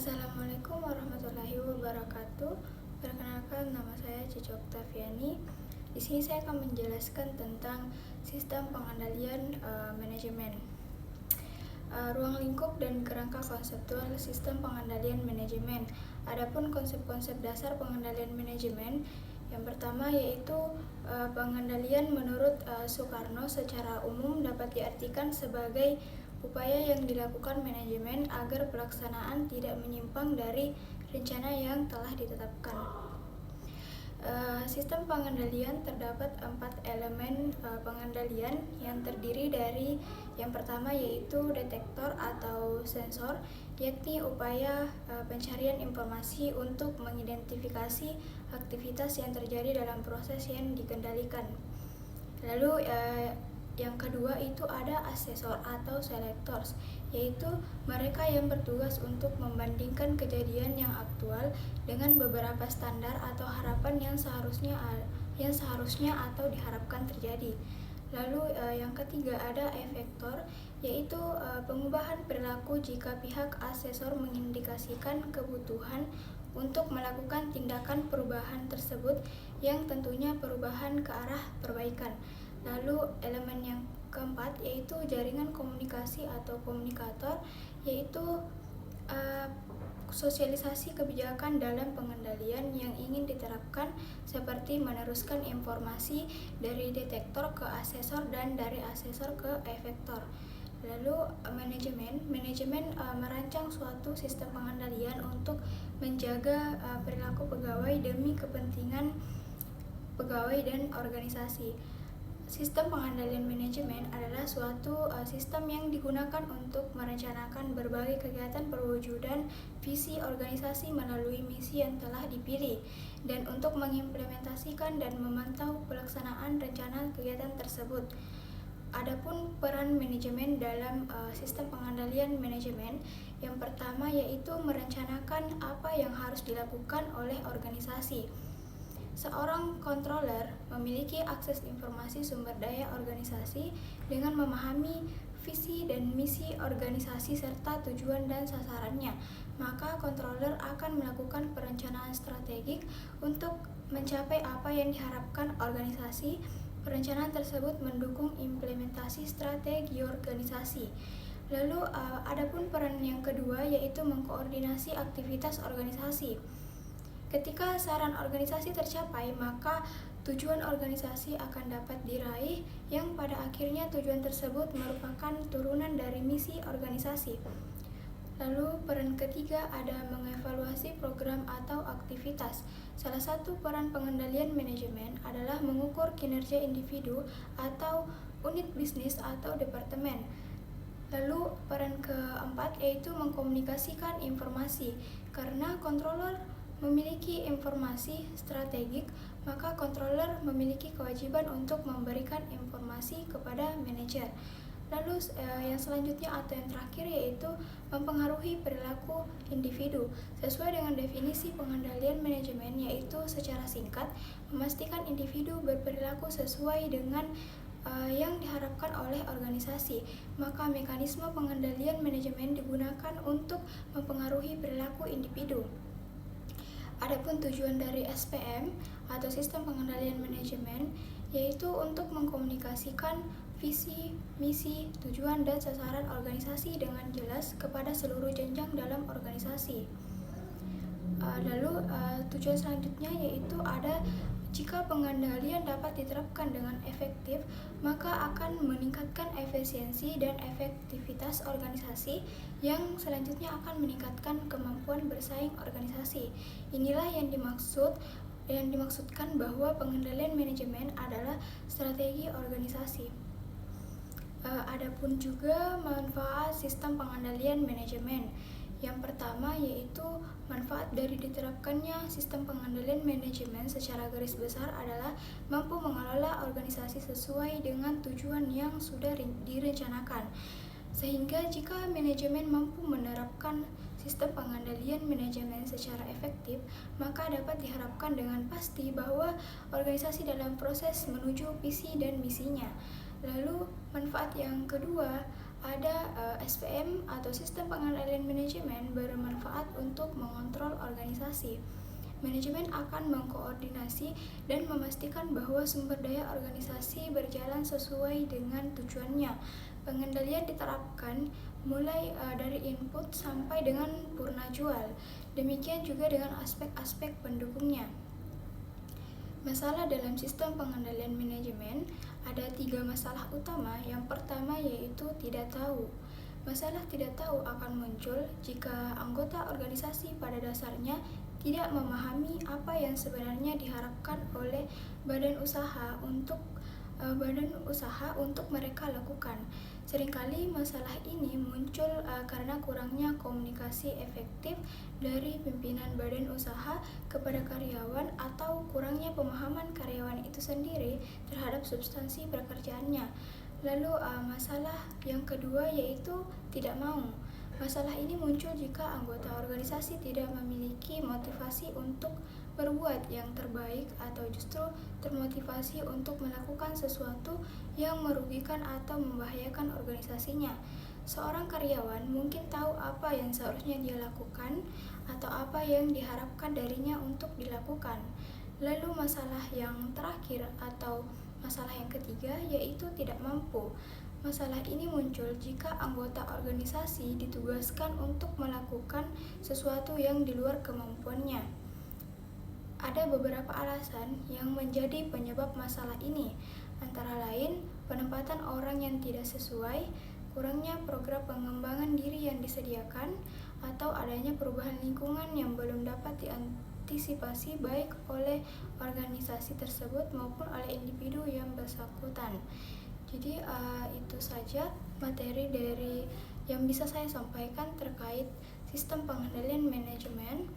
Assalamualaikum warahmatullahi wabarakatuh. Perkenalkan, nama saya Cici Oktaviani. Di sini saya akan menjelaskan tentang sistem pengendalian manajemen. Ruang lingkup dan kerangka konseptual sistem pengendalian manajemen. Adapun konsep-konsep dasar pengendalian manajemen, yang pertama yaitu pengendalian menurut Soekarno secara umum dapat diartikan sebagai upaya yang dilakukan manajemen agar pelaksanaan tidak menyimpang dari rencana yang telah ditetapkan. Sistem pengendalian terdapat 4 elemen pengendalian yang terdiri dari yang pertama yaitu detektor atau sensor, yakni upaya pencarian informasi untuk mengidentifikasi aktivitas yang terjadi dalam proses yang dikendalikan. Lalu yang kedua itu ada asesor atau selectors, yaitu mereka yang bertugas untuk membandingkan kejadian yang aktual dengan beberapa standar atau harapan yang seharusnya atau diharapkan terjadi. Lalu yang ketiga ada efektor, yaitu pengubahan perilaku jika pihak asesor mengindikasikan kebutuhan untuk melakukan tindakan perubahan tersebut yang tentunya perubahan ke arah perbaikan. Lalu elemen yang keempat yaitu jaringan komunikasi atau komunikator, yaitu sosialisasi kebijakan dalam pengendalian yang ingin diterapkan seperti meneruskan informasi dari detektor ke asesor dan dari asesor ke efektor. Lalu manajemen merancang suatu sistem pengendalian untuk menjaga perilaku pegawai demi kepentingan pegawai dan organisasi. Sistem pengendalian manajemen adalah suatu sistem yang digunakan untuk merencanakan berbagai kegiatan perwujudan visi organisasi melalui misi yang telah dipilih, dan untuk mengimplementasikan dan memantau pelaksanaan rencana kegiatan tersebut. Adapun peran manajemen dalam sistem pengendalian manajemen, yang pertama yaitu merencanakan apa yang harus dilakukan oleh organisasi. Seorang controller memiliki akses informasi sumber daya organisasi dengan memahami visi dan misi organisasi serta tujuan dan sasarannya. Maka controller akan melakukan perencanaan strategik untuk mencapai apa yang diharapkan organisasi. Perencanaan tersebut mendukung implementasi strategi organisasi. Lalu adapun peran yang kedua yaitu mengkoordinasi aktivitas organisasi. Ketika saran organisasi tercapai, maka tujuan organisasi akan dapat diraih, yang pada akhirnya tujuan tersebut merupakan turunan dari misi organisasi. Lalu peran ketiga ada mengevaluasi program atau aktivitas. Salah satu peran pengendalian manajemen adalah mengukur kinerja individu atau unit bisnis atau departemen. Lalu peran keempat yaitu mengkomunikasikan informasi. Karena controller memiliki informasi strategik, maka controller memiliki kewajiban untuk memberikan informasi kepada manajer. Lalu yang selanjutnya atau yang terakhir yaitu mempengaruhi perilaku individu. Sesuai dengan definisi pengendalian manajemen, yaitu secara singkat memastikan individu berperilaku sesuai dengan yang diharapkan oleh organisasi. Maka mekanisme pengendalian manajemen digunakan untuk mempengaruhi perilaku individu. Adapun tujuan dari SPM atau sistem pengendalian manajemen yaitu untuk mengkomunikasikan visi, misi, tujuan, dan sasaran organisasi dengan jelas kepada seluruh jenjang dalam organisasi. Lalu tujuan selanjutnya yaitu ada jika pengendalian dapat diterapkan dengan efektif, maka akan meningkatkan efisiensi dan efektivitas organisasi, yang selanjutnya akan meningkatkan kemampuan bersaing organisasi. Inilah yang dimaksudkan bahwa pengendalian manajemen adalah strategi organisasi. Adapun juga manfaat sistem pengendalian manajemen. Yang pertama yaitu manfaat dari diterapkannya sistem pengendalian manajemen secara garis besar adalah mampu mengelola organisasi sesuai dengan tujuan yang sudah direncanakan. Sehingga jika manajemen mampu menerapkan sistem pengendalian manajemen secara efektif, maka dapat diharapkan dengan pasti bahwa organisasi dalam proses menuju visi dan misinya. Lalu manfaat yang kedua Ada SPM atau sistem pengendalian manajemen bermanfaat untuk mengontrol organisasi. Manajemen akan mengkoordinasi dan memastikan bahwa sumber daya organisasi berjalan sesuai dengan tujuannya. Pengendalian diterapkan mulai dari input sampai dengan purna jual. Demikian juga dengan aspek-aspek pendukungnya. Masalah dalam sistem pengendalian manajemen ada 3 masalah utama. Yang pertama yaitu tidak tahu. Masalah tidak tahu akan muncul jika anggota organisasi pada dasarnya tidak memahami apa yang sebenarnya diharapkan oleh badan usaha untuk mereka lakukan. Seringkali masalah ini muncul karena kurangnya komunikasi efektif dari pimpinan badan usaha kepada karyawan atau kurangnya pemahaman karyawan itu sendiri terhadap substansi pekerjaannya. Lalu masalah yang kedua yaitu tidak mau. Masalah ini muncul jika anggota organisasi tidak memiliki motivasi untuk berbuat yang terbaik atau justru termotivasi untuk melakukan sesuatu yang merugikan atau membahayakan organisasinya. Seorang karyawan mungkin tahu apa yang seharusnya dia lakukan atau apa yang diharapkan darinya untuk dilakukan. Lalu masalah yang terakhir atau masalah yang ketiga yaitu tidak mampu. Masalah ini muncul jika anggota organisasi ditugaskan untuk melakukan sesuatu yang di luar kemampuannya. Ada beberapa alasan yang menjadi penyebab masalah ini, antara lain penempatan orang yang tidak sesuai, kurangnya program pengembangan diri yang disediakan, atau adanya perubahan lingkungan yang belum dapat diantisipasi baik oleh organisasi tersebut maupun oleh individu yang bersangkutan. Jadi itu saja materi dari yang bisa saya sampaikan terkait sistem pengendalian manajemen.